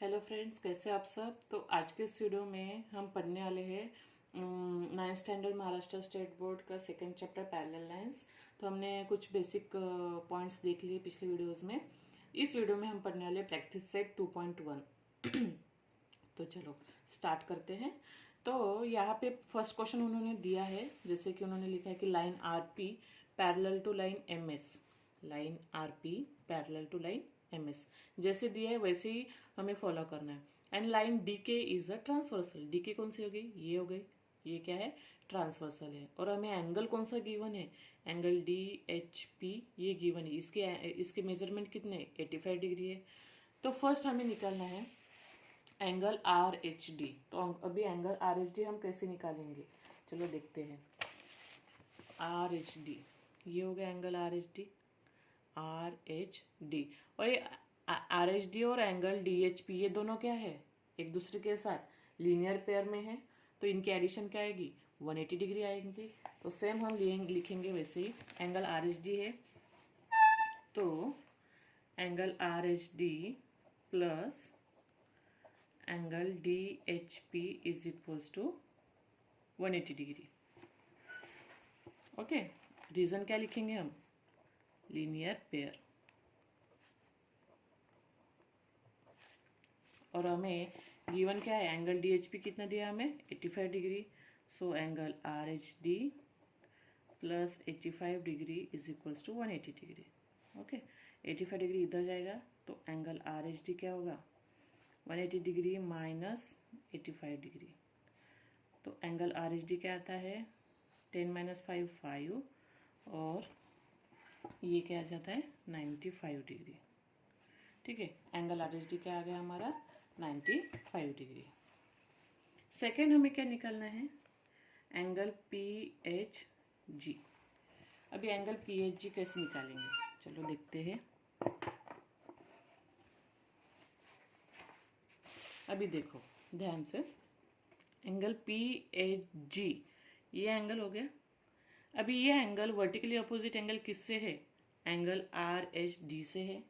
Hello friends, कैसे आप सब। तो आज के इस वीडियो में हम पढ़ने वाले हैं 9th standard Maharashtra state board का सेकंड चैप्टर पैरेलल लाइंस। तो हमने कुछ बेसिक पॉइंट्स देख लिए पिछले वीडियोस में। इस वीडियो में हम पढ़ने वाले प्रैक्टिस सेट 2.1। तो चलो स्टार्ट करते हैं। तो यहाँ पे फर्स्ट क्वेश्चन उन्होंने दिया है, जैसे कि उन्होंने लिखा है कि line R P parallel to line M S. Line R P parallel to line M S जैसे दिया है वैसे ही हमें फॉलो करना है। And line D K is a transversal. D K कौन सी हो गई, ये हो गई, ये क्या है, ट्रांसवर्सल है। और हमें एंगल कौन सा गिवन है, एंगल डी एच पी ये गिवन है। इसके मेजरमेंट कितने, 85 डिग्री है। तो फर्स्ट हमें निकालना है एंगल आर एच डी। तो अभी एंगल आर एच डी हम कैसे निकालेंगे, चलो देखते हैं। आर एच डी, ये हो गया angle R H D, are H D. और ये आर एच डी और एंगल डी एच पी ये दोनों क्या है, एक दूसरे के साथ लीनियर पेयर में है। तो इनकी एडिशन क्या आएगी, 180 डिग्री आएंगे। तो सेम हम लिखेंगे वैसे ही। एंगल आर एच डी है तो angle R H D plus angle D H P is equals to 180 degree. Okay, reason क्या लिखेंगे हम, लीनियर पेयर। और हमें गिवन क्या है, एंगल डी एच पी कितना दिया हमें, 85 degree. So angle R H D plus 85 degree is equals to 180 degree. Okay, 85 degree इधर जाएगा तो एंगल आर एच डी क्या होगा, 180 डिग्री माइनस 85 डिग्री। तो एंगल आर एच डी क्या आता है, 10 माइनस 5 5, और ये क्या आ जाता है 95 डिग्री। ठीक है, एंगल आर एच डी क्या आ गया हमारा, 95 डिग्री। सेकेंड हमें क्या निकालना है, एंगल पी एच जी। अभी एंगल पी एच जी कैसे निकालेंगे, चलो देखते हैं। अभी देखो ध्यान से, एंगल पी एच जी ये एंगल हो गया। अभी ये एंगल वर्टिकली अपोजिट एंगल किससे है, एंगल आर एच डी से है।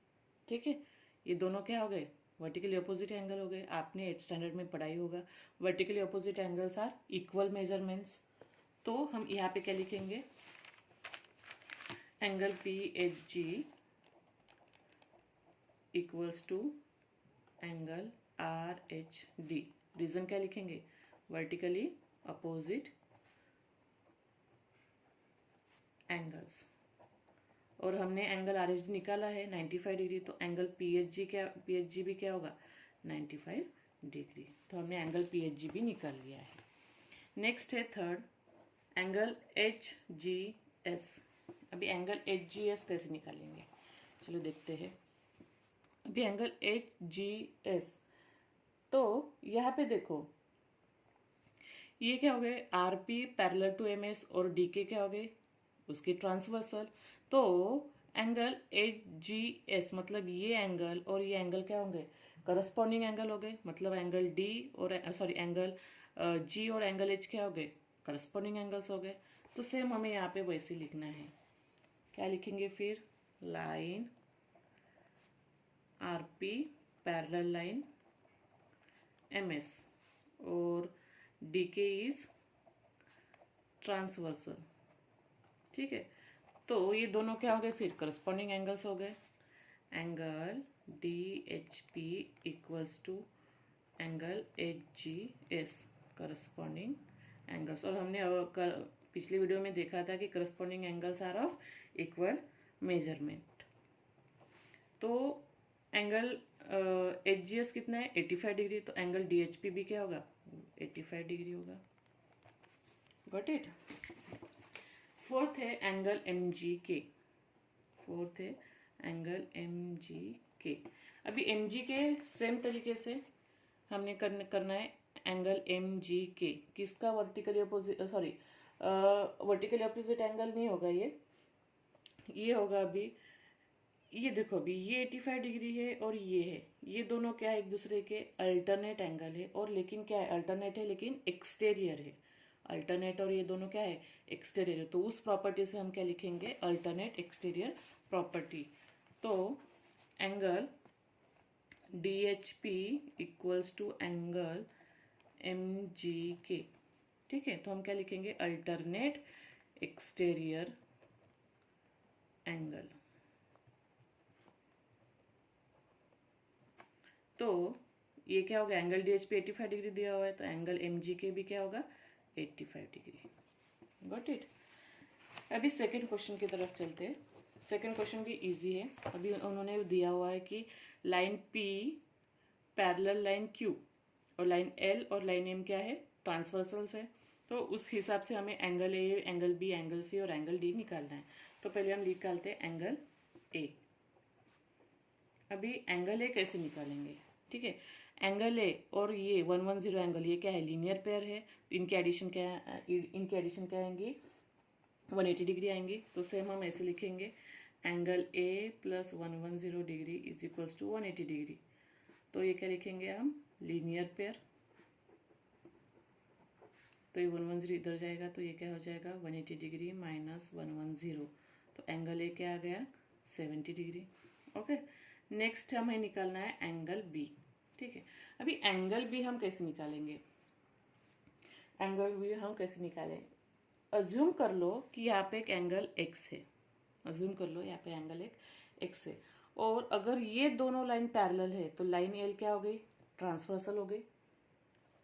ठीक है, ये दोनों क्या हो गए, वर्टिकली अपोजिट एंगल हो गए। आपने 8th स्टैंडर्ड में पढ़ाई होगा, vertically opposite angles are equal measurements. तो हम यहाँ पे क्या लिखेंगे, angle P H G equals to angle R H D. Reason क्या लिखेंगे, वर्टिकली अपोजिट एंगल्स। और हमने एंगल आर एच डी निकाला है 95 डिग्री, तो एंगल पी एच जी भी क्या होगा, 95 डिग्री। तो हमने एंगल पी एच जी भी निकाल लिया है। नेक्स्ट है third, angle H G S. अभी एंगल एच जी एस कैसे निकालेंगे, चलो देखते हैं। अभी एंगल एच जी एस, तो यहाँ पे देखो ये क्या हो गए, R P parallel to M S, और डी के क्या हो गए, उसकी ट्रांसवर्सल। तो एंगल एच जी एस मतलब ये एंगल और ये एंगल क्या होंगे, करस्पॉन्डिंग एंगल हो गए। मतलब एंगल डी और एंगल जी और एंगल एच क्या हो गए, करस्पॉन्डिंग एंगल्स हो गए। तो सेम हमें यहाँ पे वैसे लिखना है। क्या लिखेंगे फिर, line R P parallel line M S और डी के इज ट्रांसवर्सल। ठीक है, तो ये दोनों क्या हो गए फिर, करस्पॉन्डिंग एंगल्स हो गए। Angle D H P equals to angle H G S, corresponding angles. और हमने पिछले वीडियो में देखा था कि corresponding angles are of equal measurement. तो एंगल एच जी एस कितना है, 85 डिग्री। तो एंगल डी एच पी भी क्या होगा, 85 डिग्री होगा। Got it. फोर्थ है एंगल एम जी के। फोर्थ है एंगल एम जी के। अभी एम जी के सेम तरीके से हमने करना है एंगल एम जी के। किसका, vertically opposite, sorry vertically opposite angle नहीं होगा ये होगा। अभी ये देखो, अभी ये 85 डिग्री है और ये है, ये दोनों क्या है, एक दूसरे के अल्टरनेट एंगल है। और लेकिन क्या है, अल्टरनेट है लेकिन एक्सटेरियर है। अल्टरनेट और ये दोनों क्या है, एक्सटेरियर है। तो उस प्रॉपर्टी से हम क्या लिखेंगे, अल्टरनेट एक्सटेरियर प्रॉपर्टी। तो angle D H P equals to angle M G K. ठीक है, तो हम क्या लिखेंगे, अल्टरनेट एक्सटीरियर एंगल। तो ये क्या होगा, angle D H P 85 degree दिया हुआ है, तो एंगल एम जी के भी क्या होगा, 85 डिग्री। Got it. अभी सेकेंड क्वेश्चन की तरफ चलते हैं। सेकेंड क्वेश्चन भी इजी है। अभी उन्होंने दिया हुआ है कि line P parallel line Q और लाइन एल और लाइन एम क्या है, ट्रांसवर्सल्स है। तो उस हिसाब से हमें angle A, angle B, angle C और एंगल डी निकालना है। तो पहले हम निकालते हैं एंगल ए। अभी एंगल ए कैसे निकालेंगे, ठीक है। एंगल ए और ये 110 एंगल, ये क्या है, लीनियर पेयर है। इनके एडिशन क्या आएंगी, 180 डिग्री आएंगी। तो सेम हम ऐसे लिखेंगे, angle A plus 110 degree is equals to 180 degree. तो ये क्या लिखेंगे हम, लीनियर पेयर। तो ये 110 इधर जाएगा, तो ये क्या हो जाएगा, 180 डिग्री माइनस 110। तो एंगल ए क्या आ गया, 70 डिग्री। ओके, नेक्स्ट हमें निकालना है एंगल बी। ठीक है, अभी एंगल बी हम कैसे निकालेंगे, एंगल बी हम कैसे निकालें। अज्यूम कर लो कि यहाँ पे एक एंगल एक्स है, अज्यूम कर लो यहाँ पे एंगल एक एक्स है, और अगर ये दोनों लाइन पैरेलल है तो लाइन एल क्या हो गई, ट्रांसवर्सल हो गई।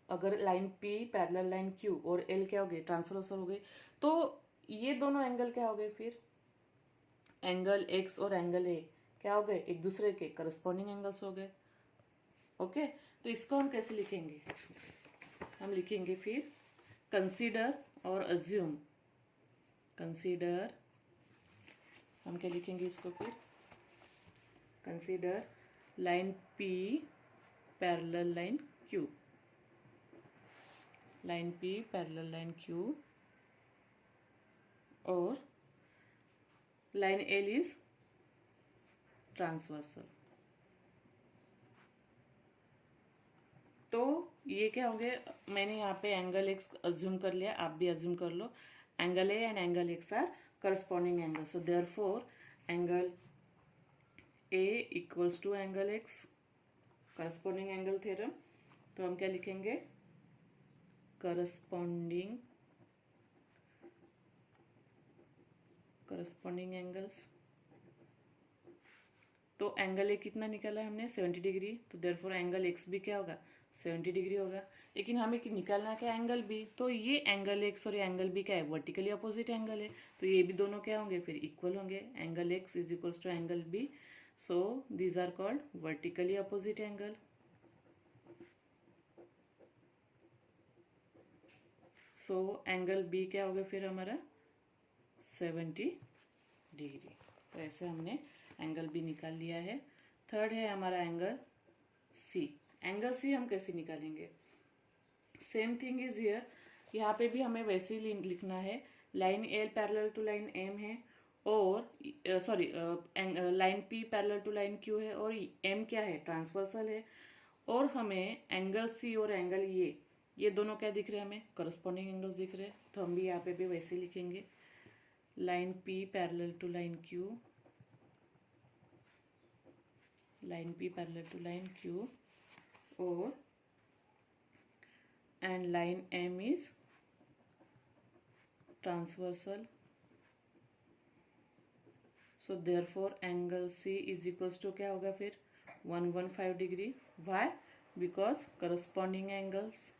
अगर line P parallel line Q और एल क्या हो गई, ट्रांसवर्सल हो गई। तो ये दोनों एंगल क्या हो गए, फिर एंगल एक्स और एंगल ए क्या हो गए, एक दूसरे के करस्पॉन्डिंग एंगल्स हो गए। ओके, तो इसको हम कैसे लिखेंगे, हम लिखेंगे फिर कंसीडर और अज्यूम। कंसीडर, हम क्या लिखेंगे इसको फिर, consider line P parallel line Q, line P parallel line Q और लाइन एल इज ट्रांसवर्सल। तो ये क्या होंगे, मैंने यहाँ पे एंगल एक्स अज्यूम कर लिया, आप भी अज्यूम कर लो। Angle A and angle X are corresponding angle, so therefore angle A equals to angle X, corresponding angle theorem. तो हम क्या लिखेंगे, करस्पॉन्डिंग एंगल्स। तो एंगल ए कितना निकाला है हमने, 70 डिग्री। तो देयरफॉर एंगल एक्स भी क्या होगा, 70 डिग्री होगा। लेकिन हमें निकालना क्या, एंगल बी। तो ये एंगल एक्स और एंगल बी क्या है, वर्टिकली अपोजिट एंगल है। तो ये भी दोनों क्या होंगे, फिर इक्वल होंगे। Angle X is equals to angle B, so these are called vertically opposite angle. So angle B क्या होगा फिर हमारा, 70 डिग्री। तो ऐसे हमने एंगल बी निकाल लिया है। थर्ड है हमारा एंगल सी। एंगल सी हम कैसे निकालेंगे, सेम थिंग इज हियर। यहाँ पे भी हमें वैसे ही लिखना है, line L parallel to line M है, और sorry line P parallel to line Q है, और एम क्या है, ट्रांसवर्सल है। और हमें एंगल सी और एंगल ये दोनों क्या दिख रहे हैं, हमें करस्पॉन्डिंग एंगल्स दिख रहे हैं। तो हम भी यहाँ पे भी वैसे ही लिखेंगे, line P parallel to line Q, line P parallel to line Q, और and line M is transversal. So therefore angle C is equals to क्या होगा फिर, 115 degree. Why, because corresponding angles,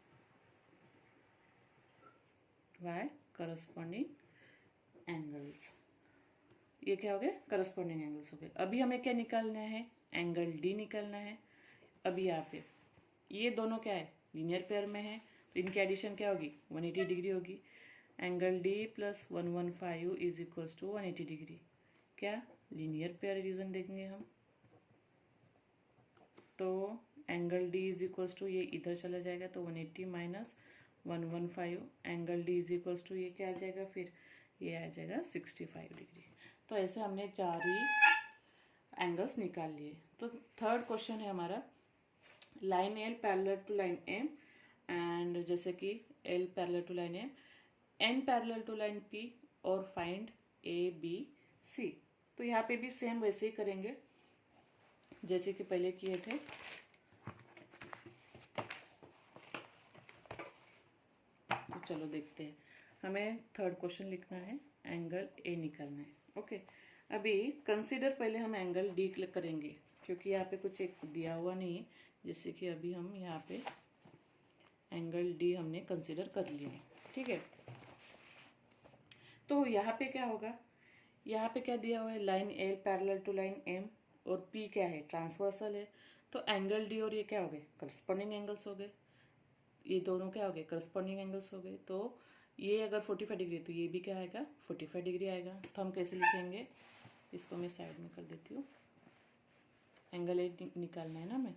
why corresponding angles, ये क्या हो गए, corresponding angles हो गए। अभी हमें क्या निकालना है, एंगल डी निकालना है। अभी यहाँ पे ये दोनों क्या है, लीनियर पेयर में है, तो इनकी एडिशन क्या होगी, 180 डिग्री होगी। Angle D plus 115 is equals to 180 degree. क्या, लीनियर पेयर रीजन देखेंगे हम। तो angle D is equals to, ये इधर चला जाएगा, तो 180 minus 115, angle D is equals to ये क्या आ जाएगा फिर, ये आ जाएगा 65 डिग्री। तो ऐसे हमने 4 ही एंगल्स निकाल लिए। तो थर्ड क्वेश्चन है हमारा, line L parallel to line M, and जैसे कि L parallel to line N parallel to line P, और फाइंड ए बी सी। तो यहाँ पे भी सेम वैसे ही करेंगे। जैसे कि पहले किए थे। तो चलो देखते हैं। हमें थर्ड क्वेश्चन लिखना है, एंगल ए निकालना है। ओके, अभी कंसीडर पहले हम एंगल डी करेंगे, क्योंकि यहाँ पे कुछ एक दिया हुआ नहीं है। जैसे कि अभी हम यहाँ पे एंगल डी हमने कंसीडर कर लिया है, ठीक है। तो यहाँ पे क्या होगा, यहाँ पे क्या दिया हुआ है, line L parallel to line M, और पी क्या है, ट्रांसवर्सल है। तो एंगल डी और ये क्या हो गए, करस्पॉन्डिंग एंगल्स हो गए। ये दोनों क्या हो गए, करस्पॉन्डिंग एंगल्स हो गए। तो ये अगर 45 डिग्री तो ये भी क्या आएगा, 45 डिग्री आएगा। तो हम कैसे लिखेंगे, इसको मैं साइड में कर देती हूँ। एंगल ए निकालना है ना हमें,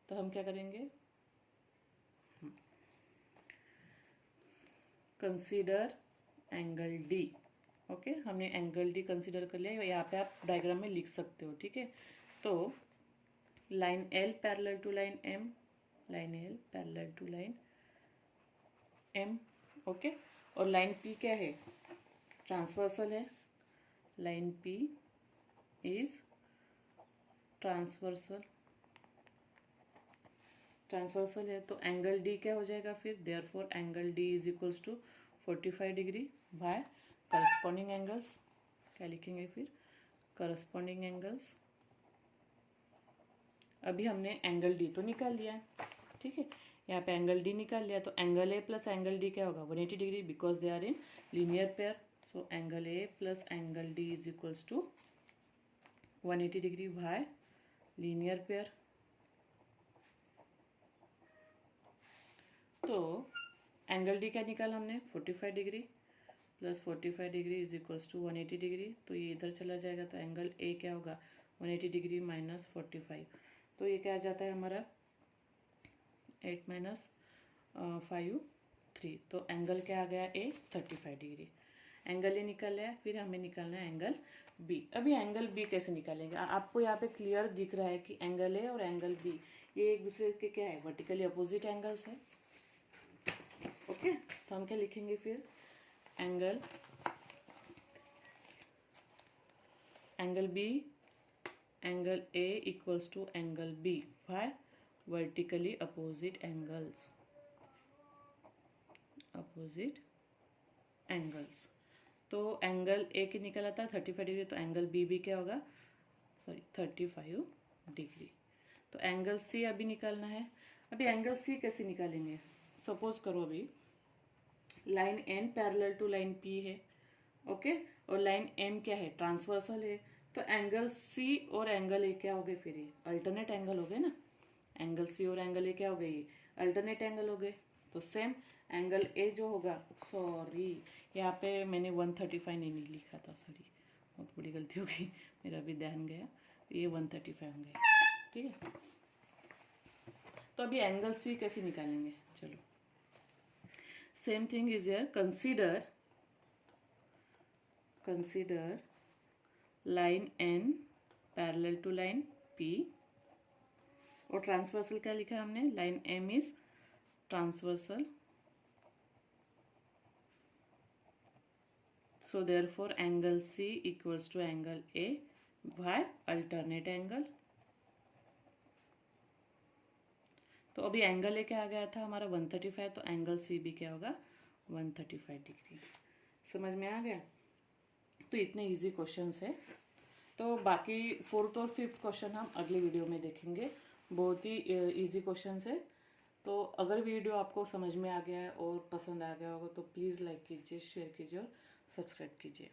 तो हम क्या करेंगे, कंसीडर एंगल डी। ओके, हमने एंगल डी कंसीडर कर लिया। यहाँ पे आप डायग्राम में लिख सकते हो, ठीक है। तो line L parallel to line M, line L parallel to line M, okay. और लाइन पी क्या है, ट्रांसवर्सल है। Line P is transversal, transversal है। तो एंगल डी क्या हो जाएगा फिर, therefore angle D is equals to 45 degree by corresponding angles. क्या लिखेंगे फिर, करस्पॉन्डिंग एंगल्स। अभी हमने एंगल डी तो निकाल लिया है, ठीक है। यहाँ पे एंगल डी निकाल लिया, तो angle A plus angle D क्या होगा, 180 degree, because they are in linear pair. So angle A plus angle D is equals to 180 degree by linear pair. तो एंगल डी क्या निकाला हमने, 45 degree plus 45 degree is equals to 180 degree. तो ये इधर चला जाएगा, तो एंगल ए क्या होगा, 180 डिग्री माइनस 45। तो ये क्या आ जाता है हमारा, 8 माइनस 5 3। तो एंगल क्या आ गया, ए 35 डिग्री। एंगल ए निकाल लिया, फिर हमें निकालना है एंगल बी। अभी एंगल बी कैसे निकालेंगे, आपको यहाँ पे क्लियर दिख रहा है कि एंगल ए और एंगल बी ये एक दूसरे के क्या है, वर्टिकली अपोजिट एंगल्स है। ओके, तो हम क्या लिखेंगे फिर, angle B, angle A equals to angle B by vertically opposite angles, opposite angles. तो एंगल ए की निकला था 35 डिग्री, तो एंगल बी भी क्या होगा, सॉरी 35 डिग्री। तो एंगल सी अभी निकालना है। अभी एंगल सी कैसे निकालेंगे, सपोज करो अभी line N parallel to line P है, ओके, और लाइन एम क्या है, ट्रांसवर्सल है। तो एंगल सी और एंगल ए क्या हो गए, फिर ये अल्टरनेट एंगल हो गए ना। एंगल सी और एंगल ए क्या हो गए, ये अल्टरनेट एंगल हो गए। तो सेम एंगल ए जो होगा, सॉरी यहाँ पे मैंने 135 नहीं लिखा था, सॉरी बहुत बड़ी गलती हो गई, मेरा भी ध्यान गया। ये 135 होंगे, ठीक है। तो अभी एंगल सी कैसे निकालेंगे, चलो same thing is here. Consider line N parallel to line P, और ट्रांसवर्सल क्या लिखा है हमने, line M is transversal. So therefore angle C equals to angle A by alternate angle। तो अभी एंगल ए क्या आ गया था हमारा 135, तो एंगल सी भी क्या होगा 135 डिग्री। समझ में आ गया। तो इतने इजी क्वेश्चंस है। तो बाकी फोर्थ और फिफ्थ क्वेश्चन हम अगले वीडियो में देखेंगे। बहुत ही इजी क्वेश्चंस है। तो अगर वीडियो आपको समझ में आ गया है और पसंद आ गया होगा तो प्लीज़ लाइक कीजिए, शेयर कीजिए और सब्सक्राइब कीजिए।